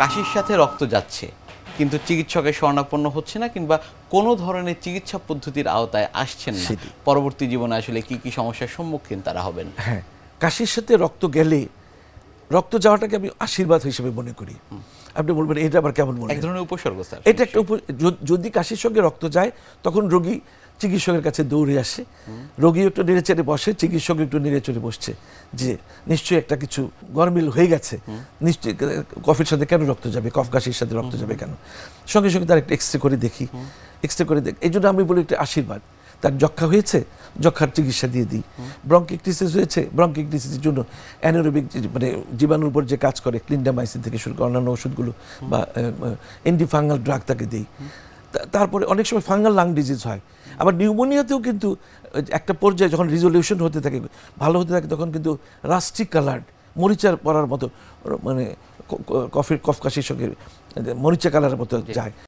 কাশির সাথে রক্ত যাচ্ছে কিন্তু চিকিৎসকের শরণাপন্ন হচ্ছে না কিংবা কোনো ধরনের চিকিৎসা পদ্ধতির আওতায় আসছেন না, পরবর্তী জীবনে আসলে কি কি সমস্যার সম্মুখীন তারা হবেন? হ্যাঁ, কাশির সাথে রক্ত গেলে, রক্ত যাওয়াটাকে আমি আশীর্বাদ হিসেবে মনে করি। আপনি বলবেন এটা আবার কেমন মনে? এক ধরনের উপসর্গ স্যার। এটা একটা যদি কাশির সঙ্গে রক্ত যায় তখন রোগী চিকিৎসকের কাছে দৌড়ে আসে, রোগী একটু নেড়েচেড়ে বসে, চিকিৎসক একটু নেড়েচড়ে বসছে যে নিশ্চয়ই একটা কিছু গরমিল হয়ে গেছে, নিশ্চয়ই কফের সাথে কেন রক্ত যাবে, কফ কাশির সাথে রক্ত যাবে কেন, সঙ্গে সঙ্গে তার একটা এক্সরে করে দেখি, এই জন্য আমি বলি একটা আশীর্বাদ। তার যক্ষা হয়েছে, যক্ষার চিকিৎসা দিয়ে দিই। ব্রঙ্কিকটিসিস হয়েছে, ব্রঙ্কিকটিসিসের জন্য অ্যানারোবিক মানে জীবাণুর উপর যে কাজ করে ক্লিন্ডামাইসিন থেকে শুরু করে অন্যান্য ওষুধগুলো বা অ্যান্টিফাঙ্গাল ড্রাগ তাকে দিই। তারপরে অনেক সময় ফাঙ্গাল লাং ডিজিজ হয়। আবার নিউমোনিয়াতেও কিন্তু একটা পর্যায়ে যখন রিজলিউশন হতে থাকে, ভালো হতে থাকে, তখন কিন্তু রাস্টিক কালার্ড মরিচার পড়ার মতো মানে কফ কাশির সঙ্গে মরিচা কালারের মতো যায়।